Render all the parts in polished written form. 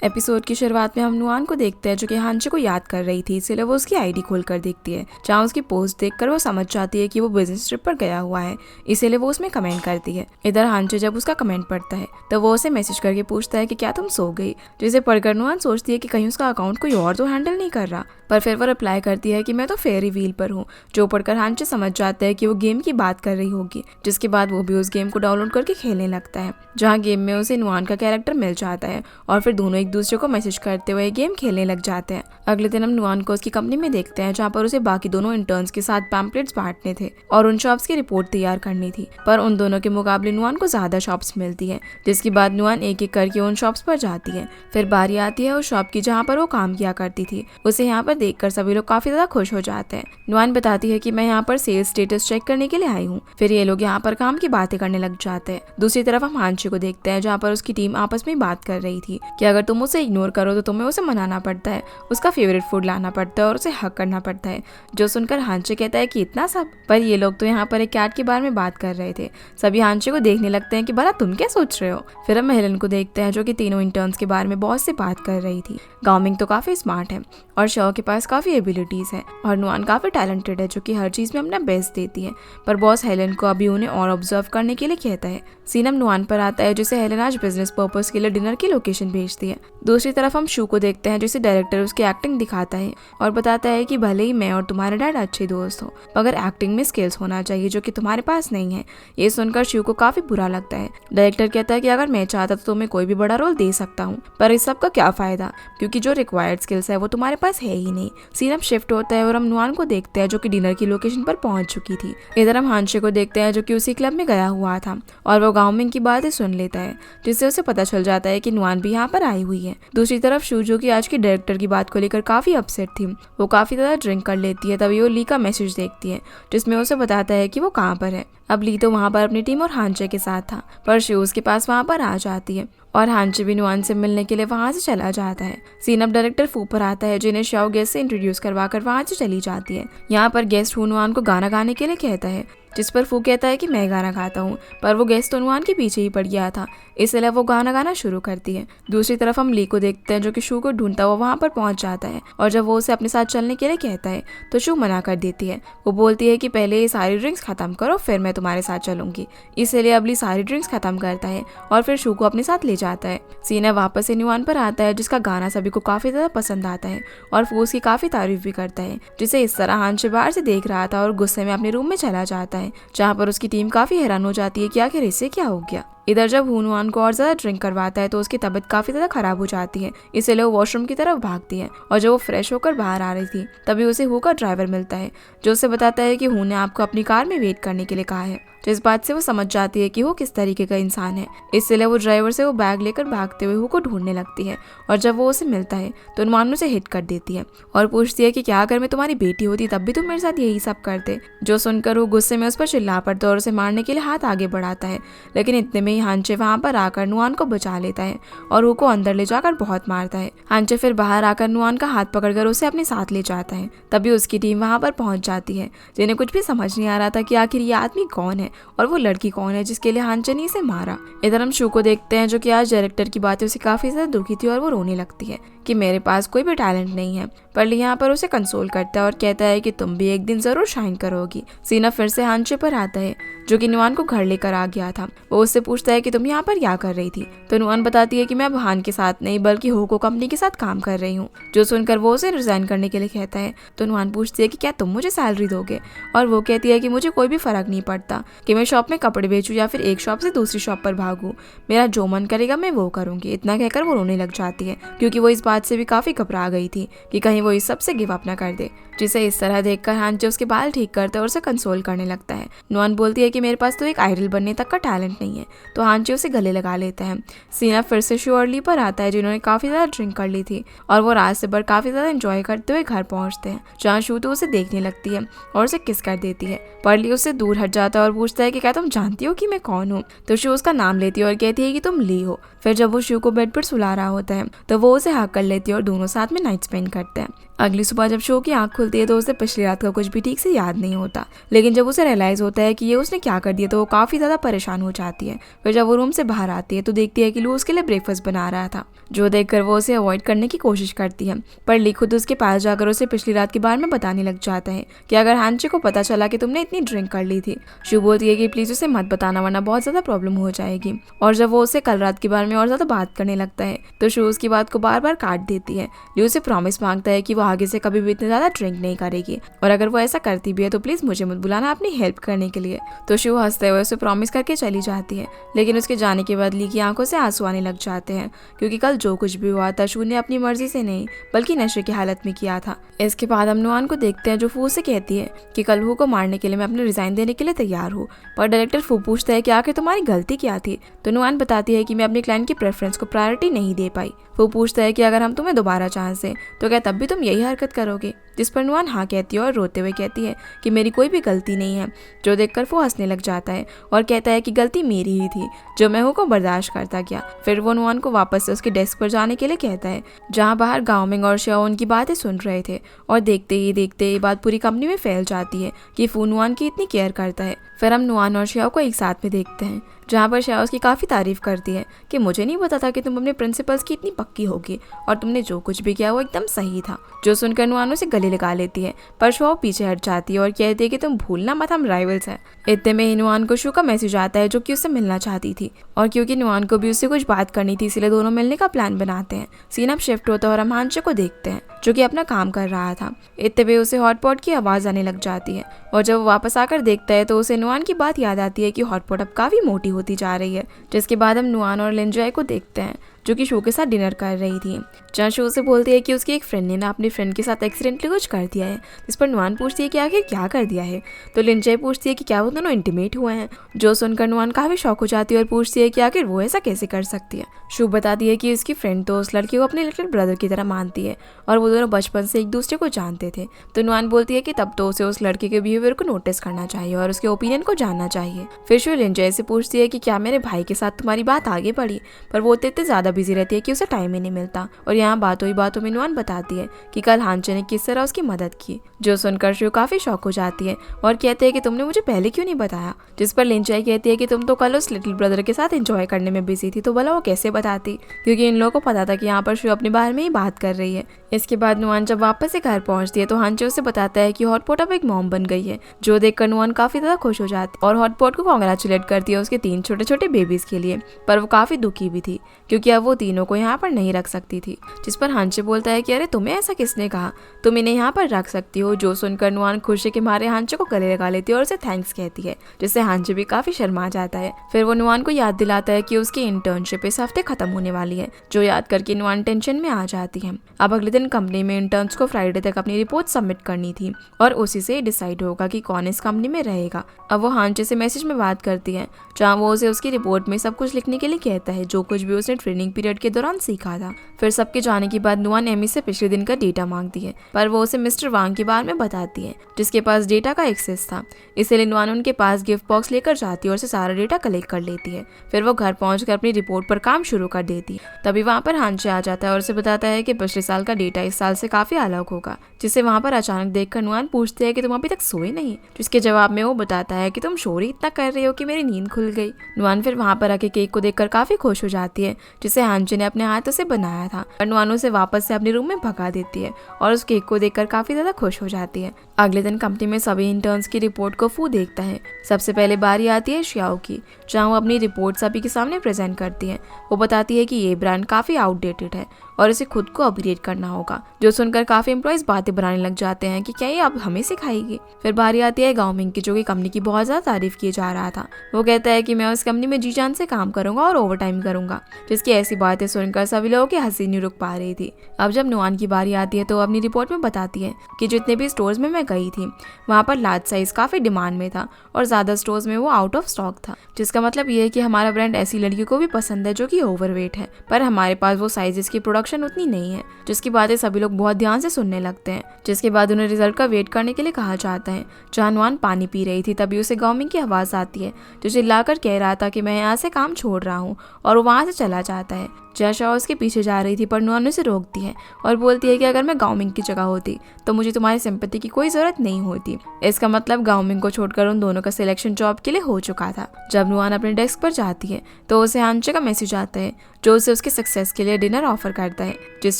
Episode की शुरुआत में हम नुआन को देखते हैं जो कि हांचे को याद कर रही थी, इसलिए वो उसकी आईडी खोलकर देखती है। जहाँ उसकी पोस्ट देखकर वो समझ जाती है कि वो बिजनेस ट्रिप पर गया हुआ है, इसीलिए वो उसमें कमेंट करती है। इधर हांचे जब उसका कमेंट पढ़ता है तो वो उसे मैसेज करके पूछता है कि क्या तुम सो गई, जिसे पढ़कर नुआन सोचती है कि कहीं उसका अकाउंट कोई और तो हैंडल नहीं कर रहा, पर फिर वो रिप्लाई करती है कि मैं तो फेरी व्हील पर हूँ, जो पढ़कर हांचे समझ जाता है कि वो गेम की बात कर रही होगी। जिसके बाद वो भी उस गेम को डाउनलोड करके खेलने लगता है, जहाँ गेम में उसे नुआन का कैरेक्टर मिल जाता है और फिर दोनों एक दूसरे को मैसेज करते हुए गेम खेलने लग जाते हैं। अगले दिन हम नुआन को उसकी कंपनी में देखते हैं, जहाँ पर उसे बाकी दोनों इंटर्न्स के साथ पैम्पलेट्स बांटने थे और उन शॉप्स की रिपोर्ट तैयार करनी थी, पर उन दोनों के मुकाबले नुआन को ज्यादा शॉप्स मिलती है। जिसके बाद नुआन एक एक करके उन शॉप्स पर जाती है। फिर बारी आती है उस शॉप की जहाँ पर वो काम किया करती थी। उसे यहाँ पर देखकर सभी लोग काफी ज्यादा खुश हो जाते हैं। नुआन बताती है कि मैं यहाँ पर सेल्स स्टेटस चेक करने के लिए आई हूँ। फिर ये लोग यहाँ पर काम की बातें करने लग जाते हैं। दूसरी तरफ हम हांचे को देखते हैं, जहाँ पर उसकी टीम आपस में बात कर रही थी कि अगर तुम उसे इग्नोर करो तो तुम्हें उसे मनाना पड़ता है, उसका फेवरेट फूड लाना पड़ता है और उसे हक करना पड़ता है। जो सुनकर हांचे कहता है कि इतना सब, पर ये लोग तो यहाँ पर एक कैट के बारे में बात कर रहे थे। सभी हांचे को देखने लगते हैं कि भला तुम क्या सोच रहे हो। फिर हम हेलन को देखते हैं जो कि तीनों इंटर्न्स के बारे में बहुत से बात कर रही थी। गाओमिंग तो काफी स्मार्ट है और शॉ के पास काफी एबिलिटीज है और नुआन काफी टैलेंटेड है, जो कि हर चीज में अपना बेस्ट देती है। पर बॉस हेलन को अभी उन्हें और ऑब्जर्व करने के लिए कहता है। सीनम नुआन पर आता है, जिसे हेलन आज बिजनेस पर्पस के लिए डिनर की लोकेशन भेजती है। दूसरी तरफ हम शू को देखते हैं, जिसे डायरेक्टर उसकी एक्टिंग दिखाता है और बताता है कि भले ही मैं और तुम्हारे डैड अच्छे दोस्त हो, मगर एक्टिंग में स्किल्स होना चाहिए जो कि तुम्हारे पास नहीं है। ये सुनकर शू को काफी बुरा लगता है। डायरेक्टर कहता है कि अगर मैं चाहता तो तुम्हें कोई भी बड़ा रोल दे सकता हूँ, पर इस सब का क्या फायदा, क्योंकि जो रिक्वायर्ड स्किल्स है वो तुम्हारे पास है ही नहीं। सीन अब शिफ्ट होता है और हम नुआन को देखते हैं जो कि डिनर की लोकेशन पर पहुंच चुकी थी। इधर हम हांचे को देखते हैं जो कि उसी क्लब में गया हुआ था और वो गाओमिंग की बातें सुन लेता है, जिससे उसे पता चल जाता है कि नुआन भी यहाँ पर आई हुई है। दूसरी तरफ शू जो कि आज की डायरेक्टर की बात को लेकर काफी अपसेट थी, वो काफी ज्यादा ड्रिंक कर लेती है। तभी वो ली का मैसेज देखती है, जिसमें उसे बताता है कि वो कहाँ पर है। अब ली तो वहाँ पर अपनी टीम और हांचे के साथ था, पर शू उसके पास वहाँ पर आ जाती है और हांचे भी नुआन से मिलने के लिए वहाँ से चला जाता है। सीन अब डायरेक्टर फू पर आता है, जिन्हें शाओ गेस्ट से इंट्रोड्यूस करवाकर वहाँ से चली जाती है। यहाँ पर गेस्ट हू नुआन को गाना गाने के लिए कहता है, जिस पर फू कहता है कि मैं गाना गाता हूँ, पर वो गेस्ट तो नुआन के पीछे ही पड़ गया था, इसलिए वो गाना गाना शुरू करती है। दूसरी तरफ हम ली को देखते हैं जो कि शू को ढूंढता हुआ वहाँ पर पहुँच जाता है और जब वो उसे अपने साथ चलने के लिए कहता है तो शू मना कर देती है। वो बोलती है कि पहले ये सारी ड्रिंक्स खत्म करो फिर मैं तुम्हारे साथ चलूंगी। इसलिए अब ली सारी ड्रिंक्स खत्म करता है और फिर शू को अपने साथ ले जाता है। सीना वापस से नुआन पर आता है, जिसका गाना सभी को काफी ज्यादा पसंद आता है और फू उसकी काफी तारीफ भी करता है, जिसे इस तरह हांचे बाहर से देख रहा था और गुस्से में अपने रूम में चला जाता है, जहाँ पर उसकी टीम काफी हैरान हो जाती है कि आखिर इससे क्या हो गया। इधर जब हू नुआन को और ज्यादा ड्रिंक करवाता है तो उसकी तबीयत काफी ज्यादा खराब हो जाती है, इसलिए वो वॉशरूम की तरफ भागती है और जब वो फ्रेश होकर बाहर आ रही थी तभी उसे हू का ड्राइवर मिलता है, जो उसे बताता है कि हू ने आपको अपनी कार में वेट करने के लिए कहा है। जिस बात से वो समझ जाती है कि वो किस तरीके का इंसान है, इसलिए वो ड्राइवर से वो बैग लेकर भागते हुए हू को ढूंढने लगती है और जब वो उसे मिलता है तो नुआन उसे हिट कर देती है और पूछती है कि क्या अगर मैं तुम्हारी बेटी होती तब भी तुम मेरे साथ यही सब करते। जो सुनकर वो गुस्से में उस पर चिल्ला पड़ता है और उसे मारने के लिए हाथ आगे बढ़ाता है, लेकिन इतने में ही हांचे वहाँ पर आकर नुआन को बचा लेता है और हू को अंदर ले जाकर बहुत मारता है। हांचे फिर बाहर आकर नुआन का हाथ पकड़कर उसे अपने साथ ले जाता है। तभी उसकी टीम वहाँ पर पहुंच जाती है, जिन्हें कुछ भी समझ नहीं आ रहा था कि आखिर ये आदमी कौन है और वो लड़की कौन है जिसके लिए हांचे ने इसे मारा। इधर हम शू को देखते हैं जो कि आज डायरेक्टर की बातें उसे काफी ज्यादा दुखी थी और वो रोने लगती है कि मेरे पास कोई भी टैलेंट नहीं है, पर यहाँ पर उसे कंसोल करता है और कहता है कि तुम भी एक दिन जरूर शाइन करोगी। सीना फिर से हांचे पर आता है जो कि नुआन को घर लेकर आ गया था। वो उससे पूछता है कि तुम यहाँ पर क्या कर रही थी, तो नुआन बताती है कि मैं अब हान के साथ नहीं बल्कि होको कंपनी के साथ काम कर रही हूँ। जो सुनकर वो उसे रिजाइन करने के लिए कहता है तो नुआन पूछती है कि क्या तुम मुझे सैलरी दोगे, और वो कहती है कि मुझे कोई भी फर्क नहीं पड़ता कि मैं शॉप में कपड़े बेचूं या फिर एक शॉप से दूसरी शॉप पर भागूं, मेरा जो मन करेगा मैं वो करूंगी। इतना कहकर वो रोने लग जाती है, क्योंकि वो इस बात से भी काफी घबरा गई थी कि कहीं वो इस सब से गिव अप ना कर दे। जिसे इस तरह देखकर हांचे उसके बाल ठीक करता है और उसे कंसोल करने लगता है। नुआन बोलती है कि मेरे पास तो एक आइडल बनने तक का टैलेंट नहीं है, तो हांचे उसे गले लगा लेता है। सीना फिर से शू और ली पर आता है, जिन्होंने काफी ज्यादा ड्रिंक कर ली थी और वो रात से भर काफी ज्यादा एंजॉय करते हुए घर पहुंचते हैं, जहाँ शू तो उसे देखने लगती है और उसे किस कर देती है। पर ली उससे दूर हट जाता है और पूछता है कि क्या तुम जानती हो कि मैं कौन हूँ, तो शू उसका नाम लेती है और कहती है कि तुम ली हो। फिर जब वो शू को बेड पर सुला रहा होता है तो वो उसे हक कर लेती है और दोनों साथ में नाइट स्पेंड करते हैं। अगली सुबह जब शो की आंख खुलती है तो उसे पिछली रात का कुछ भी ठीक से याद नहीं होता, लेकिन जब उसे रियलाइज होता है कि ये उसने क्या कर दिया, तो वो काफी ज्यादा परेशान हो जाती है। फिर जब वो रूम से बाहर आती है तो देखती है कि लू उसके लिए ब्रेकफास्ट बना रहा था, जो देखकर वो उसे अवॉइड करने की कोशिश करती है। पर ली खुद उसके पास जाकर उसे पिछली रात के बारे में बताने लग जाता है कि अगर हांचे को पता चला कि तुमने इतनी ड्रिंक कर ली थी, शू बोलती है कि प्लीज उसे मत बताना वरना बहुत ज्यादा प्रॉब्लम हो जाएगी। और जब वो उसे कल रात के बारे में और ज्यादा बात करने लगता है तो शू उसकी बात को बार बार काट देती है। ली उसे प्रॉमिस मांगता है कि वो आगे से कभी भी इतनी ज्यादा ड्रिंक नहीं करेगी, और अगर वो ऐसा करती भी है तो प्लीज मुझे मत बुलाना अपनी हेल्प करने के लिए। तो शू हंसते हुए उसे प्रॉमिस करके चली जाती है, लेकिन उसके जाने के बाद ली की आंखों से आंसू आने लग जाते हैं, क्योंकि कल जो कुछ भी हुआ था शू ने अपनी मर्जी से नहीं बल्कि नशे की हालत में किया था। इसके बाद हम नुआन को देखते हैं जो फू से कहती है कि कल हू को मारने के लिए मैं अपने रिजाइन देने के लिए तैयार हूँ। पर डायरेक्टर फू पूछता है कि आखिर तुम्हारी गलती क्या थी, तो नुआन बताती है कि मैं अपने क्लाइंट की प्रेफरेंस को प्रायोरिटी नहीं दे पाई। वो पूछता है कि अगर हम तुम्हें दोबारा चांस दें तो क्या तब भी तुम यही हरकत करोगे, जिस पर नुआन हाँ कहती है और रोते हुए कहती है कि मेरी कोई भी गलती नहीं है, जो देखकर वो हंसने लग जाता है और कहता है कि गलती मेरी ही थी जो मैं हूँ को बर्दाश्त करता गया। फिर वो नुआन को वापस से उसके डेस्क पर जाने के लिए कहता है, जहाँ बाहर गाओमिंग और श्याओ उनकी बातें सुन रहे थे, और देखते ही देखते ये बात पूरी कंपनी में फैल जाती है कि फू नुआन की इतनी केयर करता है। फिर हम नुआन और श्याओ को एक साथ में देखते हैं, जहाँ पर श्याओ उसकी काफ़ी तारीफ करती है कि मुझे नहीं पता था कि तुम अपने प्रिंसिपल्स की इतनी पक्की होगी और तुमने जो कुछ भी किया वो एकदम सही था। जो सुनकर नुआन उसे गले लगा लेती है, पर श्याओ पीछे हट जाती है और कहती है कि तुम भूलना मत हम राइवल्स हैं। इतने में ही नुआन को शू का मैसेज आता है जो कि उससे मिलना चाहती थी, और क्योंकि नुआन को भी उससे कुछ बात करनी थी इसलिए दोनों मिलने का प्लान बनाते हैं। सीन अब शिफ्ट होता है और हम हांचे को देखते हैं जो कि अपना काम कर रहा था। इतने में उसे हॉटपॉट की आवाज़ आने लग जाती है, और जब वो वापस आकर देखता है तो उसे नुआन की बात याद आती है कि हॉटपॉट अब काफ़ी मोटी होती जा रही है। जिसके बाद हम नुआन और लिंजॉय को देखते हैं जो कि शू के साथ डिनर कर रही थी, जहाँ शू से बोलती है कि उसकी एक फ्रेंड ने ना अपनी फ्रेंड के साथ एक्सीडेंटली कुछ कर दिया है। इस पर नुआन पूछती है कि आखिर क्या कर दिया है, तो लिंजॉय पूछती है कि क्या वो दोनों इंटीमेट हुए हैं। जो सुनकर नुआन काफ़ी शौक हो जाती है और पूछती है कि आखिर वो ऐसा कैसे कर सकती है। शू बताती है कि उसकी फ्रेंड तो उस लड़की को अपने लिटिल ब्रदर की तरह मानती है और वो दोनों बचपन से एक दूसरे को जानते थे। तो नुआन बोलती है कि तब तो उसे उस लड़के के बिहेवियर को नोटिस करना चाहिए और उसके ओपिनियन को जानना चाहिए। फिर शू लिंजॉय से पूछती है कि क्या मेरे भाई के साथ तुम्हारी बात आगे बढ़ी, पर वो इतने ज़्यादा बिजी रहती है कि उसे टाइम ही नहीं मिलता। और यहाँ बातों ही बातों में नुआन बताती है कि कल हांचे ने किस तरह उसकी मदद की, जो सुनकर शू काफ़ी शौक हो जाती है और कहते हैं कि तुमने मुझे पहले क्यों नहीं बताया। जिस पर लिंजॉय कहती है कि तुम तो कल उस लिटिल ब्रदर के साथ एंजॉय करने में बिजी थी, तो भला वो कैसे बताती, क्योंकि इन लोगों को पता था कि यहाँ पर शू अपने बारे में ही बात कर रही है। इसके बाद नुआन जब वापस से घर पहुंचती है तो हांचे उसे बताता है कि हॉटपॉट अब एक मॉम बन गई है, जो देखकर नुआन काफ़ी ज़्यादा खुश हो जाती है और हॉटपॉट को कॉन्ग्रेचुलेट करती है उसके 3 छोटे छोटे बेबीज़ के लिए। पर वो काफ़ी दुखी भी थी क्योंकि अब वो तीनों को यहाँ पर नहीं रख सकती थी। जिस पर हांचे बोलता है कि अरे तुम्हें ऐसा किसने कहा, तुम इन्हें यहाँ पर रख सकती हो। जो सुनकर नुआन खुशी के मारे हांचे को गले लगा लेती है और उसे थैंक्स कहती है, जिससे हांचे भी काफ़ी शर्मा जाता है। फिर वो नुआन को याद दिलाता है कि उसकी इंटर्नशिप इस हफ्ते खत्म होने वाली है, जो याद करके नुआन टेंशन में आ जाती है। अब अगले दिन कंपनी में इंटर्न्स को फ्राइडे तक अपनी रिपोर्ट सबमिट करनी थी और उसी से डिसाइड होगा कि कौन इस कंपनी में रहेगा। अब वो हांचे से मैसेज में बात करती है, जहाँ वो उसे उसकी रिपोर्ट में सब कुछ लिखने के लिए कहता है जो कुछ भी उसने ट्रेनिंग पीरियड के दौरान सीखा था। फिर सबके जाने के बाद नुआन एमी से पिछले दिन का डेटा मांगती है, पर वो उसे मिस्टर वांग के बारे में बताती है जिसके पास डेटा का एक्सेस था। इसलिए नुआन उनके पास गिफ्ट बॉक्स लेकर जाती है और उसे सारा डेटा कलेक्ट कर लेती है। फिर वो घर पहुंचकर अपनी रिपोर्ट पर काम शुरू कर देती है। तभी वहाँ पर हांचे आ जाता है और उसे बताता है कि पिछले साल का डेटा इस साल से काफी अलग होगा, जिसे वहाँ पर अचानक देखकर नुआन पूछती है कि तुम अभी तक सोए नहीं, जिसके जवाब में वो बताता है कि तुम शोर ही इतना कर रहे हो कि मेरी नींद खुल गई। नुआन फिर वहाँ पर आके केक को देखकर काफी खुश हो जाती है, जिसे हांचे ने अपने हाथों से बनाया था, और नुआन उसे वापस से अपने रूम में भगा देती है और उस केक को देखकर काफी ज्यादा खुश हो जाती है। अगले दिन कंपनी में सभी इंटर्न्स की रिपोर्ट को फू देखता है। सबसे पहले बारी आती है श्याओ की, जहाँ वो अपनी रिपोर्ट सभी के सामने प्रेजेंट करती है। वो बताती है कि ये ब्रांड काफी आउटडेटेड है और इसे खुद को अपग्रेड करना होगा, जो सुनकर काफी एम्प्लॉइज बातें बनाने लग जाते हैं कि क्या ये अब हमें सिखाएगी। फिर बारी आती है गाओमिंग की, जो कि कंपनी की बहुत ज्यादा तारीफ किए जा रहा था। वो कहता है कि मैं उस कंपनी में जी जान से काम करूंगा और ओवर टाइम करूंगा, जिसकी ऐसी बातें सुनकर सभी लोगों की हंसी नहीं रुक पा रही थी। अब जब नुआन की बारी आती है तो अपनी रिपोर्ट में बताती है कि जितने भी स्टोर्स में मैं गई थी वहाँ पर लार्ज साइज काफी डिमांड में था और ज्यादा स्टोर्स में वो आउट ऑफ स्टॉक था, जिसका मतलब ये है कि हमारा ब्रांड ऐसी लड़कियों को भी पसंद है जो कि ओवरवेट है, पर हमारे पास वो साइजेस की प्रोडक्शन उतनी नहीं है। जिसकी बातें सभी लोग बहुत ध्यान से सुनने लगते हैं। जिसके बाद उन्हें रिजल्ट का वेट करने के लिए कहा जाता है। जहाँ नुआन पानी पी रही थी तभी उसे गाओमिंग की आवाज़ आती है, जो चिल्लाकर कह रहा था कि मैं यहाँ से काम छोड़ रहा हूँ, और वो वहाँ से चला जाता है। जय शाओ उसके पीछे जा रही थी पर नुआन उसे रोकती है और बोलती है कि अगर मैं गाओमिंग की जगह होती तो मुझे तुम्हारी सिंपैथी की कोई जरूरत नहीं होती। इसका मतलब गाओमिंग को छोड़कर उन दोनों का सिलेक्शन जॉब के लिए हो चुका था। जब नुआन अपने डेस्क पर जाती है तो उसे हानचे का मैसेज आता है जो उसे उसके सक्सेस के लिए डिनर ऑफर करता है, जिस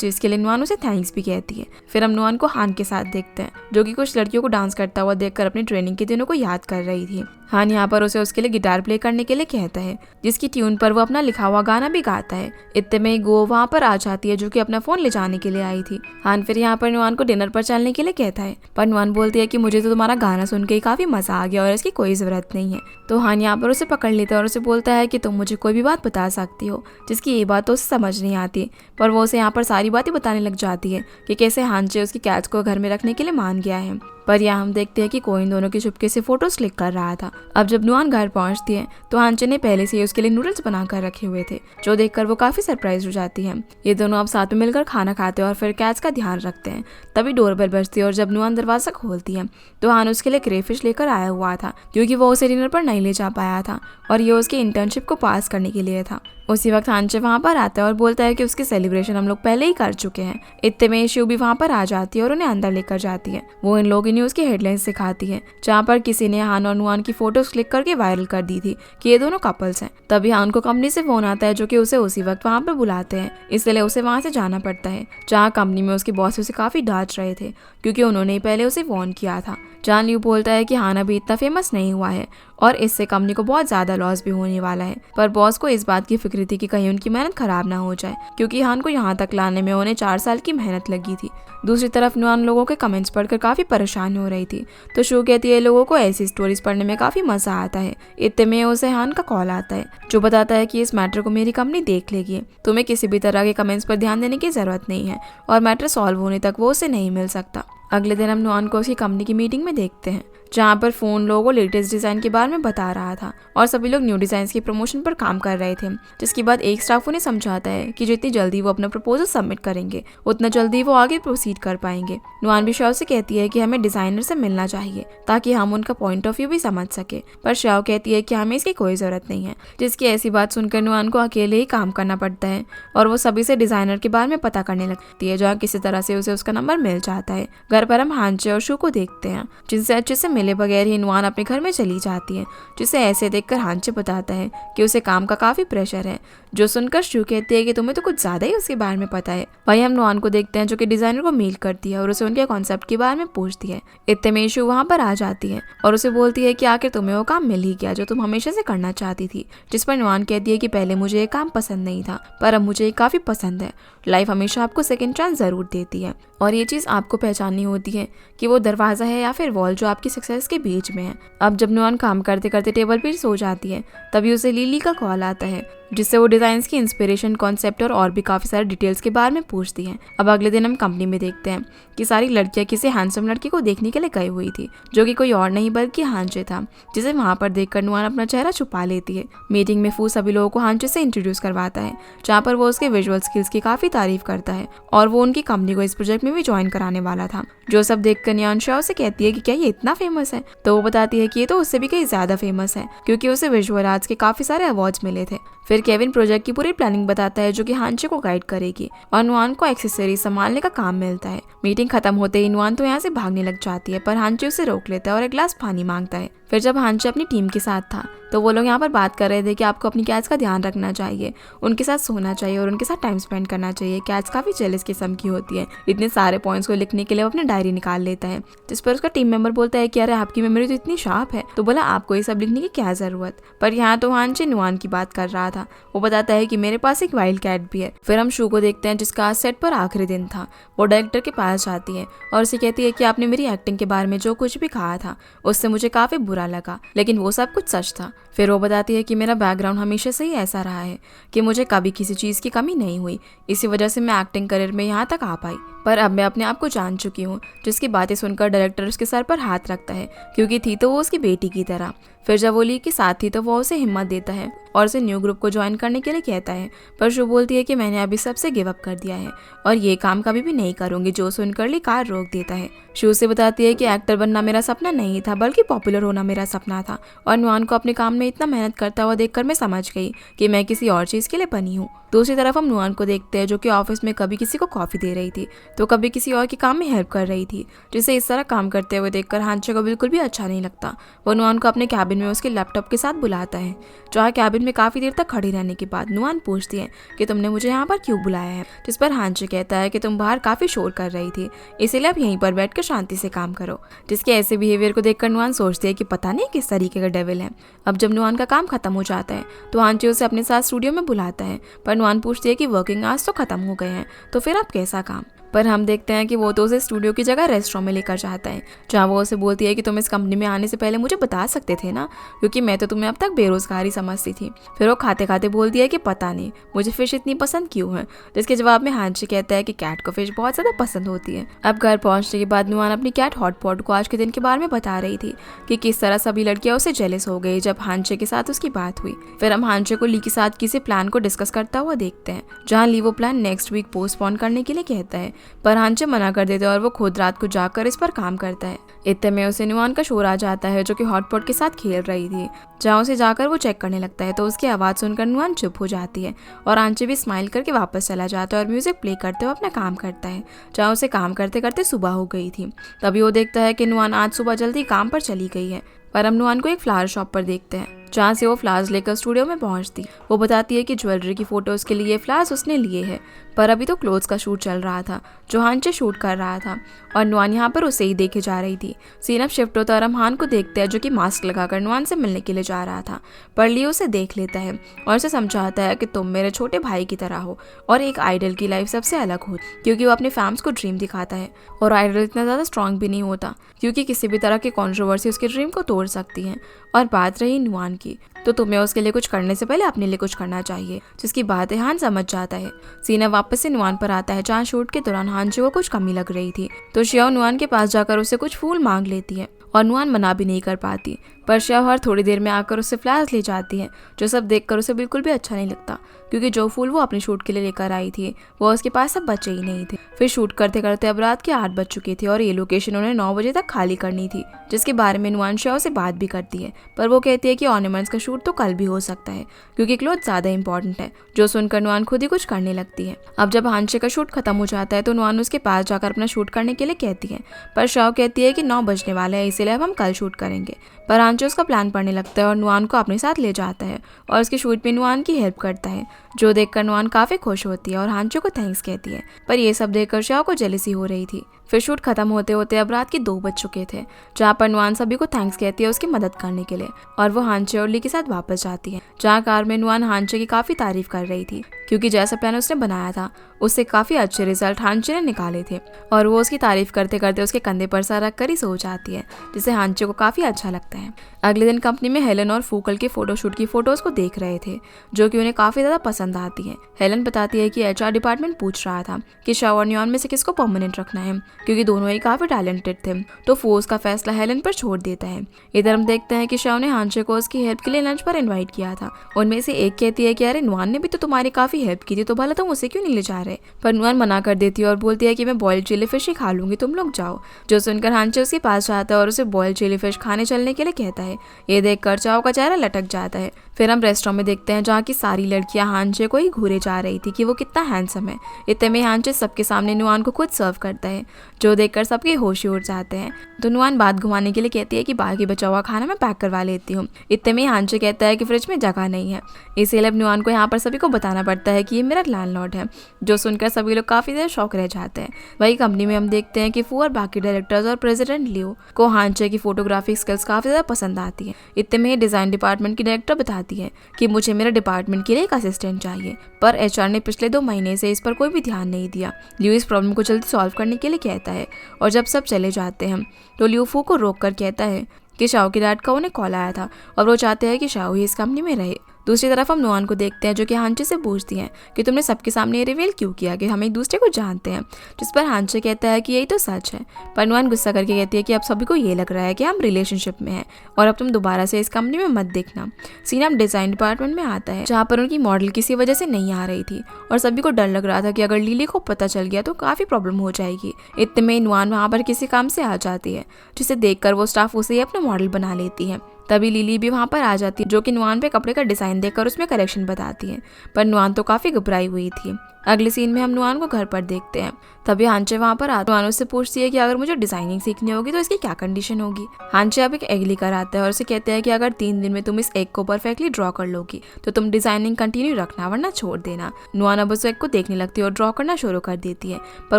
चीज के लिए नुआन उसे थैंक्स भी कहती है। फिर हम नुआन को हान के साथ देखते हैं जो कि कुछ लड़कियों को डांस करता हुआ देखकर अपनी ट्रेनिंग के दिनों को याद कर रही थी। हान यहाँ पर उसे उसके लिए गिटार प्ले करने के लिए कहता है जिसकी ट्यून पर वो अपना लिखा हुआ गाना भी गाता है। इतने में गो वहाँ पर आ जाती है जो कि अपना फोन ले जाने के लिए आई थी। हान फिर यहाँ पर नुआन को डिनर पर चलने के लिए कहता है पर नुआन बोलती है कि मुझे तो तुम्हारा गाना सुन के ही काफी मजा आ गया और इसकी कोई जरूरत नहीं है। तो हान यहाँ पर उसे पकड़ लेता है और उसे बोलता है कि तुम मुझे कोई भी बात बता सकती हो, जिसकी ये बात तो उसे समझ नहीं आती। पर वो उसे यहाँ पर सारी बातें बताने लग जाती है कि कैसे हानचे उसकी कैट्स को घर में रखने के लिए मान गया है। पर यहाँ हम देखते हैं कि कोई इन दोनों की चुपके से फोटोज क्लिक कर रहा था। अब जब नुआन घर पहुंचती है तो हानचे ने पहले से ही उसके लिए नूडल्स बनाकर रखे हुए थे, जो देखकर वो काफी सरप्राइज हो जाती है। ये दोनों अब साथ में मिलकर खाना खाते हैं और फिर कैट्स का ध्यान रखते हैं। तभी डोरबेल बजती है और जब नुआन दरवाजा खोलती है तो हान उसके लिए क्रेफिश लेकर आया हुआ था क्योंकि वो उसे डिनर पर नहीं ले जा पाया था और ये उसकी इंटर्नशिप को पास करने के लिए था। उसी वक्त हानचे वहाँ पर आता है और बोलता है कि उसकी सेलिब्रेशन हम लोग पहले ही कर चुके हैं। इतने में शिव भी वहाँ पर आ जाती है और उन्हें अंदर लेकर जाती है। वो इन लोगों न्यूज की हेडलाइंस दिखाती है जहाँ पर किसी ने हान और नुआन की फोटोज क्लिक करके वायरल कर दी थी कि ये दोनों कपल्स हैं। तभी हान को कंपनी से फोन आता है जो कि उसे उसी वक्त वहाँ पर बुलाते हैं, इसलिए उसे वहाँ से जाना पड़ता है जहाँ कंपनी में उसके बॉस उसे काफी डांट रहे थे क्योंकि उन्होंने पहले उसे फोन किया था। जान लियू बोलता है कि हान अभी इतना फेमस नहीं हुआ है और इससे कंपनी को बहुत ज्यादा लॉस भी होने वाला है। पर बॉस को इस बात की फिक्र थी कि कहीं उनकी मेहनत खराब ना हो जाए क्योंकि हान को यहाँ तक लाने में उन्हें 4 साल की मेहनत लगी थी। दूसरी तरफ नुआन लोगों के कमेंट्स पढ़कर काफी परेशान हो रही थी तो शू कहती है लोगों को ऐसी स्टोरीज पढ़ने में काफी मजा आता है। इतने में उसे हान का कॉल आता है जो बताता है कि इस मैटर को मेरी कंपनी देख लेगी, तुम्हें किसी भी तरह के कमेंट्स पर ध्यान देने की जरूरत नहीं है और मैटर सॉल्व होने तक वो उसे नहीं मिल सकता। अगले दिन हम नुआन को उसकी कंपनी की मीटिंग में देखते हैं जहाँ पर फोन लोगों लेटेस्ट डिजाइन के बारे में बता रहा था और सभी लोग न्यू डिजाइन की प्रमोशन पर काम कर रहे थे। जिसके बाद एक स्टाफ उन्हें समझाता है कि जितनी जल्दी वो अपना प्रपोजल सबमिट करेंगे उतना जल्दी वो आगे प्रोसीड कर पाएंगे। नुआन भी शाओ से कहती है कि हमें डिजाइनर से मिलना चाहिए ताकि हम उनका पॉइंट ऑफ व्यू भी समझ सके, पर शाओ कहती है कि हमें इसकी कोई जरूरत नहीं है। जिसकी ऐसी बात सुनकर नुआन को अकेले ही काम करना पड़ता है और वो सभी से डिजाइनर के बारे में पता करने लगती है जहाँ किसी तरह से उसे उसका नंबर मिल जाता है। घर पर हम हानचे और शू को देखते हैं जिनसे अच्छे से मिले बगैर ही नुआन अपने घर में चली जाती है, जिसे ऐसे देखकर हानचे बताता है कि उसे काम का काफी प्रेशर है, जो सुनकर शू कहती है कि तुम्हें तो कुछ ज्यादा ही उसके बारे में पता है। वहीं हम नुआन को देखते हैं जो कि डिजाइनर को मेल करती है और उसे उनके कॉन्सेप्ट के बारे में पूछती है। इतने में शू वहाँ पर आ जाती है और उसे बोलती है कि आखिर तुम्हें वो काम मिल ही गया जो तुम हमेशा से करना चाहती थी। जिस पर नुआन कहती है कि पहले मुझे ये काम पसंद नहीं था पर अब मुझे ये काफी पसंद है। लाइफ हमेशा आपको सेकंड चांस जरूर देती है और ये चीज आपको पहचाननी होती है कि वो दरवाजा है या फिर वॉल जो आपकी सक्सेस के बीच में है। अब जब नुआन काम करते करते टेबल पर सो जाती है तभी उसे लिली का कॉल आता है जिससे वो डिजाइन्स की इंस्पिरेशन, कॉन्सेप्ट और भी काफी सारे डिटेल्स के बारे में पूछती हैं। अब अगले दिन हम कंपनी में देखते हैं कि सारी लड़कियां किसी हैंडसम लड़के को देखने के लिए गई हुई थी जो कि कोई और नहीं बल्कि हानचे था, जिसे वहां पर देखकर नुआन अपना चेहरा छुपा लेती है। मीटिंग में फू सभी लोगों को हानचे से इंट्रोड्यूस करवाता है जहाँ पर वो उसके विजुअल स्किल्स की काफी तारीफ करता है और वो उनकी कंपनी को इस प्रोजेक्ट में भी ज्वाइन कराने वाला था। जो सब देखकर नुआन शाओ से कहती है कि क्या ये इतना फेमस है, तो वो बताती है कि ये तो उससे भी कहीं ज्यादा फेमस है क्योंकि उसे विजुअल आर्ट्स के काफी सारे अवार्ड्स मिले थे। फिर केविन प्रोजेक्ट की पूरी प्लानिंग बताता है जो कि हानचे को गाइड करेगी और नुआन को एक्सेसरीज संभालने का काम मिलता है। मीटिंग खत्म होते ही नुआन तो यहाँ से भागने लग जाती है पर हानचे उसे रोक लेता है और एक गिलास पानी मांगता है। फिर जब हानचे अपनी टीम के साथ था तो वो लोग यहाँ पर बात कर रहे थे कि आपको अपनी कैट्स का ध्यान रखना चाहिए, उनके साथ सोना चाहिए और उनके साथ टाइम स्पेंड करना चाहिए। कैट्स काफी जेलस किस्म की होती है। इतने सारे पॉइंट्स को लिखने के लिए वो अपनी डायरी निकाल लेता है जिस पर उसका टीम मेंबर बोलता है कि अरे आपकी मेमोरी तो इतनी शार्प है, तो बोला आपको ये सब लिखने की क्या जरूरत। पर यहाँ तो हानचे नुआन की बात कर रहा था। वो बताता है कि मेरे पास एक वाइल्ड कैट भी है। फिर हम शू को देखते हैं जिसका आज सेट पर आखिरी दिन था। वो डायरेक्टर के पास जाती है और उसे कहती है कि आपने मेरी एक्टिंग के बारे में जो कुछ भी कहा था उससे मुझे काफी बुरा लगा, लेकिन वो सब कुछ सच था। फिर वो बताती है कि मेरा बैकग्राउंड हमेशा से ही ऐसा रहा है कि मुझे कभी किसी चीज़ की कमी नहीं हुई, इसी वजह से मैं एक्टिंग करियर में यहाँ तक आ पाई। पर अब मैं अपने आप को जान चुकी हूँ। जिसकी बातें सुनकर डायरेक्टर उसके सर पर हाथ रखता है क्योंकि थी तो वो उसकी बेटी की तरह। फिर जब वो ली के साथ थी तो वो उसे हिम्मत देता है और उसे न्यू ग्रुप को ज्वाइन करने के लिए कहता है। पर शो बोलती है कि मैंने अभी सबसे गिव अप कर दिया है और ये काम कभी भी नहीं करूंगी, जो सुनकर ली कार रोक देता है। शो उसे बताती है कि एक्टर बनना मेरा सपना नहीं था, बल्कि पॉपुलर होना मेरा सपना था, और नुआन को अपने काम में इतना मेहनत करता हुआ देखकर मैं समझ गई कि मैं किसी और चीज के लिए बनी हूँ। दूसरी तरफ हम नुआन को देखते हैं, जो कि ऑफिस में कभी किसी को कॉफी दे रही थी तो कभी किसी और के काम में हेल्प कर रही थी, जिसे इस तरह काम करते हुए देखकर हांचे को बिल्कुल भी अच्छा नहीं लगता। वो नुआन को अपने कैबिन में उसके लैपटॉप के साथ बुलाता है, जहाँ कैबिन में काफी देर तक खड़ी रहने के बाद नुआन पूछती है कि तुमने मुझे यहाँ पर क्यों बुलाया है, जिस पर हांचे कहता है कि तुम बाहर काफी शोर कर रही थी, इसीलिए अब यहीं पर बैठकर शांति से काम करो। जिसके ऐसे बिहेवियर को देखकर नुआन सोचती है कि पता नहीं किस तरीके का डेविल है। अब जब नुआन का काम खत्म हो जाता है तो हांचे उसे अपने साथ स्टूडियो में बुलाता है, पर नुआन पूछती है कि वर्किंग आवर्स तो खत्म हो गए हैं, तो फिर अब कैसा काम। पर हम देखते हैं कि वो तो उसे स्टूडियो की जगह रेस्टोरेंट में लेकर जाता है, जहाँ वो उसे बोलती है कि तुम इस कंपनी में आने से पहले मुझे बता सकते थे ना, क्योंकि मैं तो तुम्हें अब तक बेरोजगारी समझती थी। फिर वो खाते खाते बोलती है कि पता नहीं मुझे फिश इतनी पसंद क्यों है, जिसके जवाब में हांची कहता है कि कैट को फिश बहुत ज्यादा पसंद होती है। अब घर पहुंचने के बाद नुआन अपनी कैट हॉटपॉट को आज के दिन के बारे में बता रही थी कि किस तरह सभी लड़कियां उसे जेलस हो गई जब हांचे के साथ उसकी बात हुई। फिर हम हांचे को ली के साथ किसी प्लान को डिस्कस करता हुआ देखते हैं, जहाँ ली वो प्लान नेक्स्ट वीक पोस्टपोन करने के लिए कहता है, पर हांचे मना कर देते हैं और वो खुद रात को जाकर इस पर काम करता है। इतने में उसे नुआन का शोर आ जाता है, जो कि हॉटपॉट के साथ खेल रही थी, जहाँ उसे जाकर वो चेक करने लगता है तो उसकी आवाज़ सुनकर नुआन चुप हो जाती है और आंचे भी स्माइल करके वापस चला जाता है और म्यूजिक प्ले करते हुए अपना काम करता है, जहाँ उसे काम करते करते सुबह हो गई थी। तभी वो देखता है कि नुआन आज सुबह जल्दी काम पर चली गई है। पर हम नुआन को एक फ्लावर शॉप पर देखते हैं, जहाँ से वो फ्लावर्स लेकर स्टूडियो में पहुंचती। वो बताती है कि ज्वेलरी की फोटोज के लिए फ्लावर्स उसने लिए हैं, पर अभी तो क्लोथ्स का शूट चल रहा था जो हांचे शूट कर रहा था और नुआन यहाँ पर उसे ही देखे जा रही थी। सीन अब शिफ्ट होता है और हम हान को देखते हैं, जो कि मास्क लगाकर नुआन से मिलने के लिए जा रहा था, पर लियो उसे देख लेता है और उसे समझाता है कि तुम मेरे छोटे भाई की तरह हो और एक आइडल की लाइफ सबसे अलग हो, क्योंकि वो अपने फैंस को ड्रीम दिखाता है और आइडल इतना ज़्यादा स्ट्रांग भी नहीं होता, क्योंकि किसी भी तरह की कॉन्ट्रोवर्सी उसके ड्रीम को तोड़ सकती है। और बात रही नुआन की, तो तुम्हें उसके लिए कुछ करने से पहले अपने लिए कुछ करना चाहिए, जिसकी बात हान समझ जाता है। सीना वापस से नुआन पर आता है, जहाँ शूट के दौरान हांचे को कुछ कमी लग रही थी, तो शियाओ नुआन के पास जाकर उससे कुछ फूल मांग लेती है और नुआन मना भी नहीं कर पाती, पर शियाओ हर थोड़ी देर में आकर उससे फ्लावर्स ले जाती है, जो सब देखकर उसे बिल्कुल भी अच्छा नहीं लगता, क्योंकि जो फूल वो अपने शूट के लिए लेकर आई थी वो उसके पास अब बचे ही नहीं थे। फिर शूट करते करते अब रात के 8 बज चुके थे और ये लोकेशन उन्हें 9 बजे तक खाली करनी थी, जिसके बारे में नुआन शियाओ से बात भी करती है, पर वो कहती है कि ऑर्नामेंट्स का शूट तो कल भी हो सकता है, क्योंकि क्लोथ ज्यादा इंपॉर्टेंट है, जो सुनकर नुआन खुद ही कुछ करने लगती है। अब जब हांचे का शूट खत्म हो जाता है तो नुआन उसके पास जाकर अपना शूट करने के लिए कहती है, पर शियाओ कहती है कि 9 बजने वाला है, इसीलिए अब हम कल शूट करेंगे। पर हांचे उसका प्लान पढ़ने लगता है और नुआन को अपने साथ ले जाता है और उसके शूट में नुआन की हेल्प करता है, जो देखकर नुआन काफी खुश होती है और हांचे को थैंक्स कहती है, पर ये सब देखकर शियाओ को जेलसी हो रही थी। फिर शूट खत्म होते होते अब रात के 2 बज चुके थे, जहाँ पर नुआन सभी को थैंक्स कहती है उसकी मदद करने के लिए, और वो हांचे और ली के साथ वापस जाती है, जहाँ कार में नुआन हांचे की काफी तारीफ कर रही थी, क्योंकि जैसा प्लान उसने बनाया था उससे काफी अच्छे रिजल्ट हांचे ने निकाले थे, और वो उसकी तारीफ करते करते उसके कंधे पर सर रख कर ही सो जाती है, जिससे हांचे को काफी अच्छा लगता है। अगले दिन कंपनी में हेलन और फूकल के फोटोशूट की फोटोज को देख रहे थे, जो कि उन्हें काफी ज्यादा पसंद आती है। हेलन बताती है कि एचआर डिपार्टमेंट पूछ रहा था कि शियाओ और नुआन में से किसको परमानेंट रखना है, क्योंकि दोनों ही काफी टैलेंटेड थे, तो फोर्स का फैसला हेलन पर छोड़ देता है। इधर हम देखते हैं कि शियाओ ने हांचे को उसकी हेल्प के लिए लंच पर इन्वाइट किया था। उनमें से एक कहती है कि अरे नुआन ने भी तो तुम्हारी काफी हेल्प की थी, तो भला तुम उसे क्यों नहीं ले जा रहे, पर नुआन मना कर देती है और बोलती है कि मैं बॉइल्ड चिली फिश ही खा लूंगी, तुम लोग जाओ। जो सुनकर हांचे उसके पास जाता है और उसे बॉइल्ड चिली फिश खाने चलने के लिए कहता है। ये देखकर चाओ का चेहरा लटक जाता है। फिर हम रेस्टोरेंट में देखते हैं, जहाँ की सारी लड़कियां हांचे को ही घूरे जा रही थी कि वो कितना हैंडसम है। इतने में हांचे सबके सामने नुआन को खुद सर्व करता है, जो देखकर सबके होश ही उड़ जाते हैं। तो नुआन बात घुमाने के लिए कहती है कि बाकी बचा हुआ खाना मैं पैक करवा लेती हूँ। इतने में हांचे कहता है कि फ्रिज में जगह नहीं है, इसीलिए अब नुआन को यहाँ पर सभी को बताना पड़ता है कि ये मेरा लैंडलॉर्ड है, जो सुनकर सभी लोग काफी ज्यादा शौक रह जाते हैं। वही कंपनी में हम देखते हैं कि फू और बाकी डायरेक्टर्स और प्रेसिडेंट लियो को हांचे की फोटोग्राफी स्किल्स काफी ज्यादा पसंद आती है। इतने में डिजाइन डिपार्टमेंट की डायरेक्टर बताती है कि मुझे मेरे डिपार्टमेंट के लिए एक असिस्टेंट चाहिए, पर एचआर ने पिछले 2 महीने से इस पर कोई भी ध्यान नहीं दिया। लियो इस प्रॉब्लम को जल्दी सॉल्व करने के लिए कहता है, और जब सब चले जाते हैं तो लियो फू को रोक कर कहता है कि शाओ के डैड का उन्हें कॉल आया था और वो चाहते हैं कि शाओ ही इस कंपनी में रहे। दूसरी तरफ हम नुआन को देखते हैं जो कि हांचे से पूछती है कि तुमने सबके सामने ये रिवील क्यों किया कि हम एक दूसरे को जानते हैं, जिस पर हांचे कहता है कि यही तो सच है। पर नुआन गुस्सा करके कहती है कि अब सभी को ये लग रहा है कि हम रिलेशनशिप में हैं और अब तुम दोबारा से इस कंपनी में मत देखना। सीन अब डिजाइन डिपार्टमेंट में आता है जहाँ पर उनकी मॉडल किसी वजह से नहीं आ रही थी और सभी को डर लग रहा था कि अगर लिली को पता चल गया तो काफी प्रॉब्लम हो जाएगी। इतने में नुआन वहाँ पर किसी काम से आ जाती है जिसे देखकर वो स्टाफ उसे ही अपना मॉडल बना लेती है। तभी लिली भी वहाँ पर आ जाती है जो कि नुआन पे कपड़े का डिजाइन देखकर उसमें करेक्शन बताती है, पर नुआन तो काफी घबराई हुई थी। अगले सीन में हम नुआन को घर पर देखते हैं। तभी हांचे वहाँ पर नुआन उससे पूछती है कि अगर मुझे डिजाइनिंग सीखनी होगी तो इसकी क्या कंडीशन होगी। हांचे अब एक एग लेकर आता है और उसे कहते हैं कि अगर 3 दिन में तुम इस एग को परफेक्टली ड्रॉ कर लोगी तो तुम डिजाइनिंग कंटिन्यू रखना वरना छोड़ देना। नुआन अब उस एग को देखने लगती है और ड्रॉ करना शुरू कर देती है, पर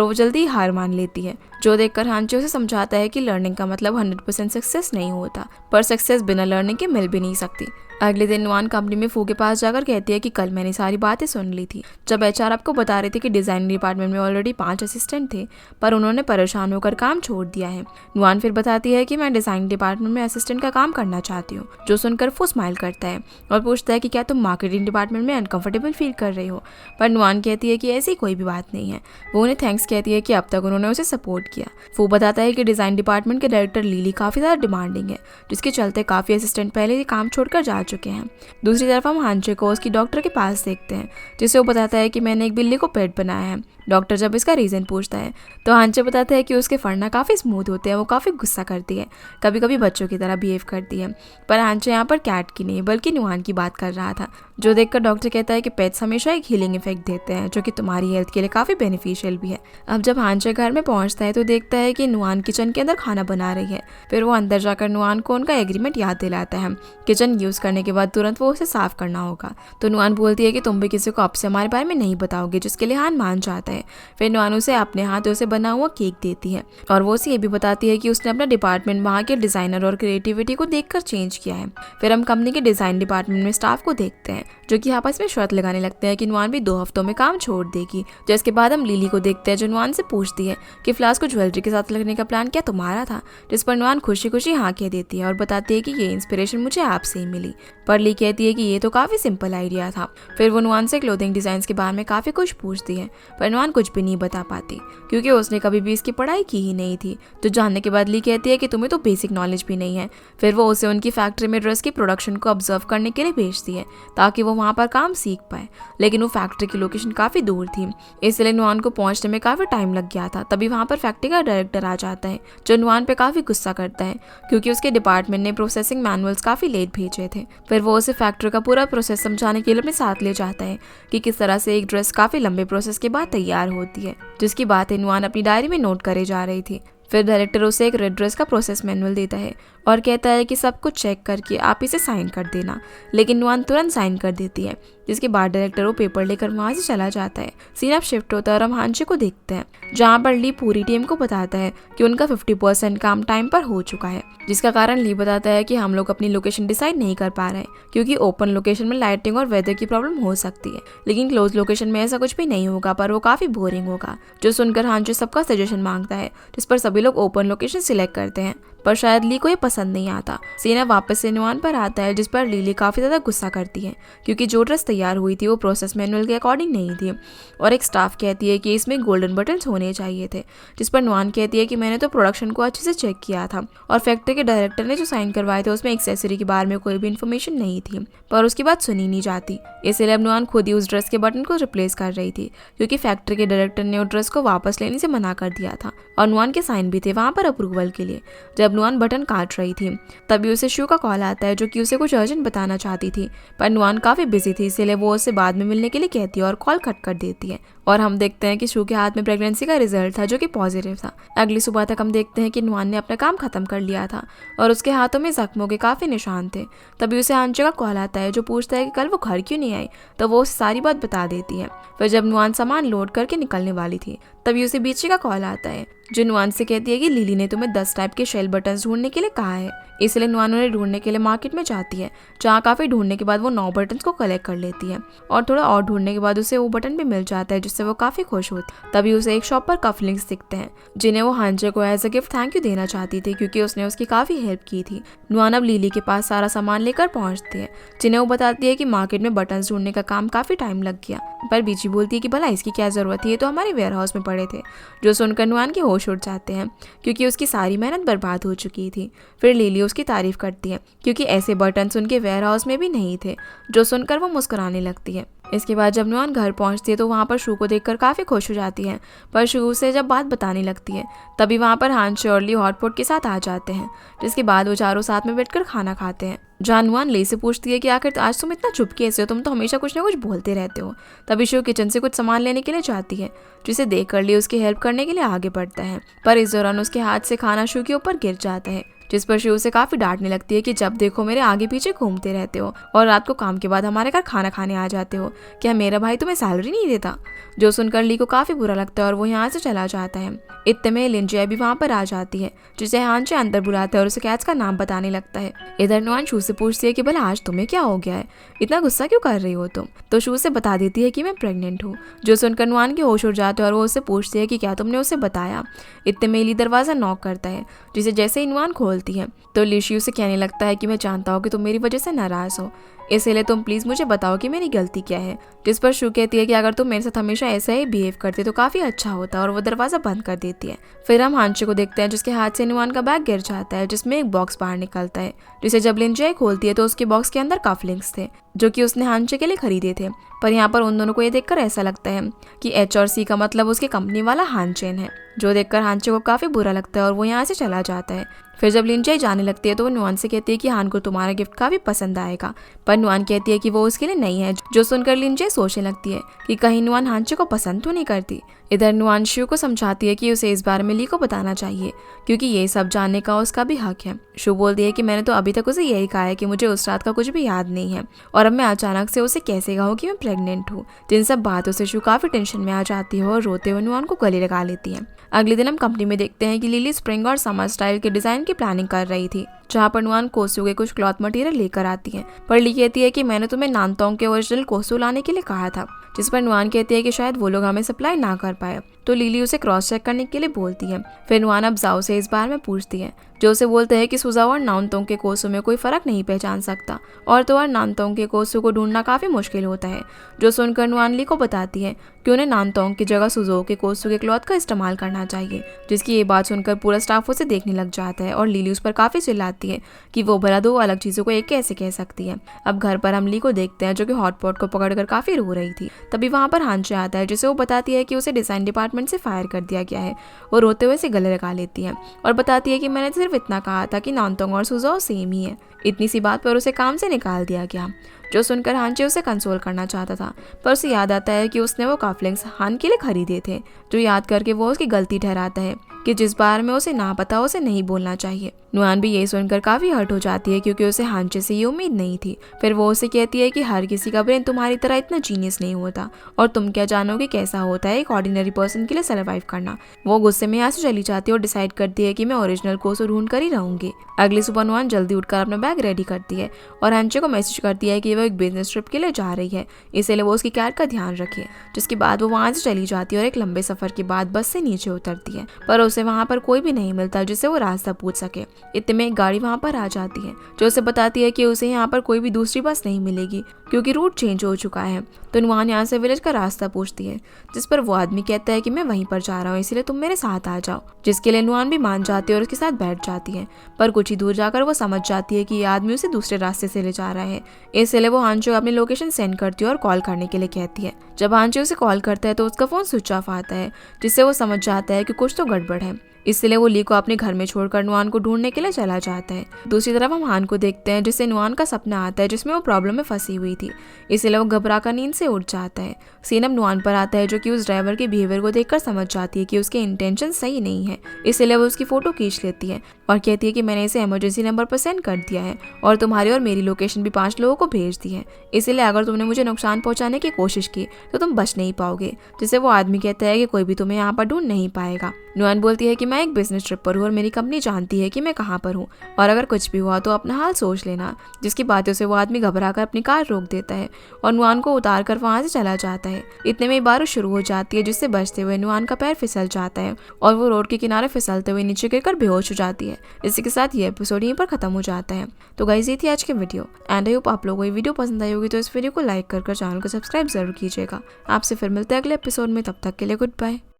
वो जल्दी ही हार मान लेती है, जो देखकर हांचे उसे समझाता है कि लर्निंग का मतलब 100% सक्सेस नहीं होता, पर सक्सेस बिना लर्निंग के मिल भी नहीं सकती। अगले दिन नुआन कंपनी में फू के पास जाकर कहती है कि कल मैंने सारी बातें सुन ली थी जब एचआर आपको बता रहे थे कि डिजाइन डिपार्टमेंट में ऑलरेडी 5 असिस्टेंट थे पर उन्होंने परेशान होकर काम छोड़ दिया है। नुआन फिर बताती है कि मैं डिजाइन डिपार्टमेंट में असिस्टेंट का काम करना चाहती हूँ, जो सुनकर फू स्माइल करता है और पूछता है कि क्या तुम मार्केटिंग डिपार्टमेंट में अनकंफर्टेबल फील कर रही हो। पर नुआन कहती है कि ऐसी कोई भी बात नहीं है। वो उन्हें थैंक्स कहती है कि अब तक उन्होंने उसे सपोर्ट किया। फू बताता है कि डिजाइन डिपार्टमेंट के डायरेक्टर लिली काफी ज्यादा डिमांडिंग है, जिसके चलते काफी असिस्टेंट पहले ही काम छोड़कर जा चुके हैं। दूसरी तरफ हम हांचे को उसकी डॉक्टर के पास देखते हैं जिसे वो बताता है कि मैंने एक बिल्ली को पेट बनाया है। डॉक्टर जब इसका रीजन पूछता है तो हांचे बताता है कि उसके फड़ना काफी स्मूथ होते हैं, वो काफी गुस्सा करती है, कभी कभी बच्चों की तरह बिहेव करती है। पर हांचे यहाँ पर कैट की नहीं बल्कि नुआन की बात कर रहा था, जो देखकर डॉक्टर कहता है कि पेट्स हमेशा एक हीलिंग इफेक्ट देते हैं जो कि तुम्हारी हेल्थ के लिए काफी बेनिफिशियल भी है। अब जब हांचे घर में पहुंचता है तो देखता है कि नुआन किचन के अंदर खाना बना रही है। फिर वो अंदर जाकर नुआन को उनका एग्रीमेंट याद दिलाता है। किचन यूज करने के बाद तुरंत वो उसे साफ करना होगा। तो नुआन बोलती है कि तुम भी किसी को अब से हमारे बारे में नहीं बताओगे, जिसके लिए हान मान जाता है। फिर नुआन उसे अपने हाथों से बना हुआ केक देती है और वो उसे ये भी बताती है कि उसने अपना डिपार्टमेंट वहाँ के डिजाइनर और क्रिएटिविटी को देखकर चेंज किया है। फिर हम कंपनी के डिजाइन डिपार्टमेंट में स्टाफ को देखते हैं जो कि आपस में शर्त लगाने लगते हैं कि नुआन भी 2 हफ्तों में काम छोड़ देगी। जिसके बाद हम लिली को देखते हैं जो नुआन से पूछती है कि फ्लास्क को ज्वेलरी के साथ लगने का प्लान क्या तुम्हारा था, जिस पर नुआन खुशी खुशी हाँ कह देती है और बताती है कि ये इंस्पिरेशन मुझे आपसे ही मिली। पर ली कहती है कि ये तो काफी सिंपल आइडिया था। फिर वो नुआन से क्लोथिंग डिजाइन के बारे में काफी कुछ पूछती है, पर नुआन कुछ भी नहीं बता पाती क्योंकि उसने कभी भी इसकी पढ़ाई की ही नहीं थी। तो जानने के बाद ली कहती है कि तुम्हें तो बेसिक नॉलेज भी नहीं है। फिर वो उसे उनकी फैक्ट्री में ड्रेस की प्रोडक्शन को ऑब्जर्व करने के लिए भेजती है ताकि वो वहाँ पर काम सीख पाए, लेकिन वो फैक्ट्री की लोकेशन काफी दूर थी, इसलिए नुआन को पहुंचने में काफी टाइम लग गया था। तभी वहाँ पर फैक्ट्री का डायरेक्टर आ जाता है जो नुआन पे काफी गुस्सा करता है क्योंकि उसके डिपार्टमेंट ने प्रोसेसिंग मैनुअल्स काफी लेट भेजे थे। फिर वो उसे फैक्ट्री का पूरा प्रोसेस समझाने के लिए अपने साथ ले जाता है कि किस तरह से एक ड्रेस काफी लंबे प्रोसेस के बाद तैयार होती है, जिसकी बातें नुआन अपनी डायरी में नोट करे जा रही थी। फिर डायरेक्टर उसे एक रेड ड्रेस का प्रोसेस मैनुअल देता है और कहता है कि सब कुछ चेक करके आप इसे साइन कर देना, लेकिन नुआन तुरंत साइन कर देती है, जिसके बाद डायरेक्टर वो पेपर लेकर वहाँ से चला जाता है। सीन अब शिफ्ट होता है और हम हांचे को देखते हैं जहाँ पर ली पूरी टीम को बताता है कि उनका 50% काम टाइम पर हो चुका है, जिसका कारण ली बताता है कि हम लोग अपनी लोकेशन डिसाइड नहीं कर पा रहे हैं क्योंकि ओपन लोकेशन में लाइटिंग और वेदर की प्रॉब्लम हो सकती है, लेकिन क्लोज लोकेशन में ऐसा कुछ भी नहीं होगा, पर वो काफी बोरिंग होगा। जो सुनकर हांचे सबका सजेशन मांगता है, जिस पर सभी लोग ओपन लोकेशन सिलेक्ट करते हैं, पर शायद ली को ये पसंद नहीं आता। सीना वापस से नुआन पर आता है जिस पर लिली काफी ज्यादा गुस्सा करती है क्योंकि जो ड्रेस तैयार हुई थी वो प्रोसेस मैनुअल के अकॉर्डिंग नहीं थी और एक स्टाफ कहती है कि इसमें गोल्डन बटन्स होने चाहिए थे, जिस पर नुआन कहती है कि मैंने तो प्रोडक्शन को अच्छे से चेक किया था और फैक्ट्री के डायरेक्टर ने जो साइन करवाए थे उसमें एक्सेसरी के बारे में कोई भी इन्फॉर्मेशन नहीं थी, पर उसकी बात सुनी नहीं जाती। इसलिए अब नुआन खुद ही उस ड्रेस के बटन को रिप्लेस कर रही थी क्योंकि फैक्ट्री के डायरेक्टर ने उस ड्रेस को वापस लेने से मना कर दिया था और नुआन के साइन भी थे वहाँ पर अप्रूवल के लिए। जब नुआन बटन काट रही थी तभी उसे शू का कॉल आता है जो कि उसे कुछ अर्जेंट बताना चाहती थी, पर नुआन काफी बिजी थी इसलिए वो उसे बाद में मिलने के लिए कहती है और कॉल कट कर देती है। और हम देखते हैं कि शू के हाथ में प्रेगनेंसी का रिजल्ट था जो कि पॉजिटिव था। अगली सुबह तक हम देखते हैं कि नुआन ने अपना काम खत्म कर लिया था और उसके हाथों में जख्मों के काफी निशान थे। तभी उसे हांचे का कॉल आता है जो पूछता है कि कल वो घर क्यों नहीं आई, तो वो उसे सारी बात बता देती है। फिर जब नुआन सामान लोड करके निकलने वाली थी तभी उसे बीची का कॉल आता है जो नुआन से कहती है कि लिली ने तुम्हें 10 टाइप के शेल बटन्स ढूंढने के लिए कहा है, इसलिए नुआन उन्हें ढूंढने के लिए मार्केट में जाती है जहाँ काफी ढूंढने के बाद वो 9 बटन्स को कलेक्ट कर लेती है और थोड़ा और ढूंढने के बाद उसे वो बटन भी मिल जाता है जिससे वो काफी खुश होती। तभी उसे एक शॉप पर कफलिंग्स दिखते हैं जिन्हें वो हांचे को as a gift thank you देना चाहती थी क्योंकि उसने उसकी काफी हेल्प की थी। नुआन अब लिली के पास सारा सामान लेकर पहुंचती है जिन्हें वो बताती है कि मार्केट में बटन्स ढूंढने का काम काफी टाइम लग गया। पर बीची बोलती है कि भला इसकी क्या जरूरत है, ये तो हमारे वेयर हाउस में पड़े थे। जो सुनकर नुआन के होश उड़ जाते हैं क्योंकि उसकी सारी मेहनत बर्बाद हो चुकी थी। फिर लिली उसकी तारीफ करती है क्योंकि ऐसे बटन्स उनके वेयर हाउस में भी नहीं थे। जो सुनकर वो मुस्कुराने लगती है। इसके बाद जब नुआन घर पहुंचती है तो वहाँ पर शू को देखकर काफ़ी खुश हो जाती है। पर शू से जब बात बताने लगती है तभी वहाँ पर हांचे और ली हॉटपॉट के साथ आ जाते हैं, जिसके बाद वो चारों साथ में बैठकर खाना खाते हैं। जहाँ नुआन ली से पूछती है कि आखिर आज तुम इतना चुप कैसे हो, तुम तो हमेशा कुछ ना कुछ बोलते रहते हो। तभी शू किचन से कुछ सामान लेने के लिए जाती है, जिसे देख कर ली उसकी हेल्प करने के लिए आगे बढ़ता है। पर इस दौरान उसके हाथ से खाना शू के ऊपर गिर जाता है, जिस पर शू उसे काफी डांटने लगती है कि जब देखो मेरे आगे पीछे घूमते रहते हो और रात को काम के बाद हमारे घर खाना खाने आ जाते हो, क्या मेरा भाई तुम्हें सैलरी नहीं देता। जो सुनकर ली को काफी बुरा लगता है और वो यहाँ से चला जाता है। इतने में लिंजिया भी वहाँ पर आ जाती है, जिसे हांचे अंदर बुलाता है और उसे कैट्स का नाम बताने लगता है। इधर नुआन शू से पूछती है कि भला आज तुम्हें क्या हो गया है, इतना गुस्सा क्यों कर रही हो तुम। तो शू से बता देती है कि मैं प्रेग्नेंट हूँ। जो सुनकर नुआन के होश उड़ जाते हैं और वो उससे पूछती है कि क्या तुमने उसे बताया। इतने में ली दरवाजा नॉक करता है, जिसे जैसे ही नुआन खोलती है तो लिशी उसे कहने लगता है कि मैं जानता हूँ कि तुम मेरी वजह से नाराज हो, इसलिए तुम प्लीज मुझे बताओ कि मेरी गलती क्या है। जिस पर शू कहती है कि अगर तुम मेरे साथ हमेशा ऐसा ही बिहेव करते तो काफी अच्छा होता, और वो दरवाजा बंद कर देती है। फिर हम हांचे को देखते हैं जिसके हाथ से नुआन का बैग गिर जाता है, जिसमें एक बॉक्स बाहर निकलता है, जिसे जब लिंजिया खोलती है तो उसके बॉक्स के अंदर कफलिंग्स थे जो कि उसने हांचे के लिए खरीदे थे। पर यहाँ पर उन दोनों को ये देखकर ऐसा लगता है कि एच और सी का मतलब उसकी कंपनी वाला हानचेन है, जो देखकर हांचे को काफी बुरा लगता है और वो यहाँ से चला जाता है। फिर जब लिंजिया जाने लगती है तो वो नुआन से कहती है कि हान को तुम्हारा गिफ्ट काफी पसंद आएगा, पर नुआन कहती है कि वो उसके लिए नहीं है। जो सुनकर लिंजिया सोचने लगती है कि कहीं नुआन हांचे को पसंद तो नहीं करती। इधर नुआन शू को समझाती है कि उसे इस बारे में ली को बताना चाहिए क्योंकि ये सब जानने का उसका भी हक है। शू बोलती है कि मैंने तो अभी तक उसे यही कहा है कि मुझे उस रात का कुछ भी याद नहीं है और अब मैं अचानक से उसे कैसे कहूँ कि मैं प्रेग्नेंट हूँ। जिन सब बातों से शू काफी टेंशन में आ जाती है और रोते हुए नुआन को गले लगा लेती है। अगले दिन हम कंपनी में देखते हैं कि लिली स्प्रिंग और समर स्टाइल के डिजाइन की प्लानिंग कर रही थी, जहाँ पर नुआन कोसू के कुछ क्लॉथ मटेरियल लेकर आती है। पर ली कहती है कि मैंने तुम्हें नानतोंग के ओरिजिनल कोसू लाने के लिए कहा था, जिस पर नुआन कहती है कि शायद वो लोग हमें सप्लाई ना कर पाए। तो लिली उसे क्रॉस चेक करने के लिए बोलती है। फिर नुआन अब जाओ से इस बारे में पूछती है, जो उसे बोलते हैं कि सुजाओ और नानतोंग के कोसू में कोई फर्क नहीं पहचान सकता और तो और नानतोंग के कोसू को ढूंढना काफी मुश्किल होता है। जो सुनकर नुआन ली को बताती है कि उन्हें नानतोंग की जगह सुजाओ के कोसू के क्लॉथ का इस्तेमाल करना चाहिए, जिसकी ये बात सुनकर पूरा स्टाफ उसे देखने लग जाता है और लिली उस पर काफी चिल्लाती है कि वो भला दो अलग चीजों को एक कैसे कह सकती है। अब घर पर हम ली को देखते हैं जो कि हॉटपॉट को पकड़कर काफी रो रही थी। तभी वहाँ पर हांचे आता है, जिसे वो बताती है कि उसे डिजाइन डिपार्टमेंट से फायर कर दिया गया है। वो रोते हुए से गले लगा लेती है और बताती है कि मैंने सिर्फ इतना कहा था कि नानतोंग और सुजाओ सेम ही है। इतनी सी बात पर उसे काम से निकाल दिया गया। जो सुनकर हांचे उसे कंसोल करना चाहता था, पर उसे याद आता है कि उसने वो कफलिंग्स हान के लिए खरीदे थे। जो याद करके वो उसकी गलती ठहराता है कि जिस बार में उसे ना पता उसे नहीं बोलना चाहिए। नुआन भी यही सुनकर काफी हर्ट हो जाती है क्योंकि उसे हांचे से ये उम्मीद नहीं थी। फिर वो उसे कहती है कि हर किसी का ब्रेन तुम्हारी तरह इतना जीनियस नहीं होता और तुम क्या जानोगे कैसा होता है एक ऑर्डिनरी पर्सन के लिए सर्वाइव करना। वो गुस्से में यहाँ से चली जाती है और डिसाइड करती है कि मैं ओरिजिनल कोसू ढूंढ कर ही रहूंगी। अगली सुबह नुआन जल्दी उठकर अपना बैग रेडी करती है और हांचे को मैसेज करती है कि वो एक बिजनेस ट्रिप के लिए जा रही है, इसलिए वो उसकी कैट का ध्यान रखे। जिसके बाद वो वहाँ से चली जाती है और एक लंबे सफर के बाद बस से नीचे उतरती है, पर उसे वहाँ पर कोई भी नहीं मिलता जिससे वो रास्ता पूछ सके। इतने में एक गाड़ी वहाँ पर आ जाती है जो उसे बताती है कि उसे यहाँ पर कोई भी दूसरी बस नहीं मिलेगी क्योंकि रूट चेंज हो चुका है। तो नुआन यहाँ से विलेज का रास्ता पूछती है, जिस पर वो आदमी कहता है कि मैं वहीं पर जा रहा हूँ, इसलिए तुम मेरे साथ आ जाओ। जिसके लिए नुआन भी मान जाती है और उसके साथ बैठ जाती है। पर कुछ ही दूर जाकर वो समझ जाती है कि ये आदमी उसे दूसरे रास्ते से ले जा रहा है, इसलिए वो हांचे को अपनी लोकेशन सेंड करती है और कॉल करने के लिए कहती है। जब हांचे उसे कॉल करता है तो उसका फोन स्विच ऑफ आता है, जिससे वो समझ जाता है कि कुछ तो गड़बड़ है। इसलिए वो ली को अपने घर में छोड़कर नुआन को ढूंढने के लिए चला जाता है। दूसरी तरफ हम हान को देखते हैं, जिससे नुआन का सपना आता है जिसमें वो प्रॉब्लम में फंसी हुई थी, इसलिए वो घबराकर नींद से उठ जाता है। सीन अब नुआन पर आता है, जो कि उस ड्राइवर के बिहेवियर को देखकर समझ जाती है कि उसके इंटेंशन सही नहीं है, इसलिए वो उसकी फोटो खींच लेती है और कहती है कि मैंने इसे इमरजेंसी नंबर पर सेंड कर दिया है और तुम्हारी और मेरी लोकेशन भी 5 लोगों को भेज दी है, इसलिए अगर तुमने मुझे नुकसान पहुंचाने की कोशिश की तो तुम बच नहीं पाओगे। जिससे वो आदमी कहता है कि कोई भी तुम्हें यहाँ पर ढूंढ नहीं पाएगा। नुआन बोलती है कि मैं मैं एक बिजनेस ट्रिप पर हूँ और मेरी कंपनी जानती है कि मैं कहाँ पर हूँ, और अगर कुछ भी हुआ तो अपना हाल सोच लेना। जिसकी बातों से वो आदमी घबरा कर अपनी कार रोक देता है और नुआन को उतार कर वहाँ से चला जाता है। इतने में बारिश शुरू हो जाती है, जिससे बचते हुए नुआन का पैर फिसल जाता है और वो रोड के किनारे फिसलते हुए नीचे गिरकर बेहोश हो जाती है। इसी के साथ ये एपिसोड यहीं पर खत्म हो जाता है। तो गाइस, ये थी आज की वीडियो एंड आई होप आप लोगों को ये वीडियो पसंद आई होगी। तो इस वीडियो को लाइक कर चैनल को सब्सक्राइब जरूर कीजिएगा। आपसे फिर मिलते हैं अगले एपिसोड में, तब तक के लिए गुड बाय।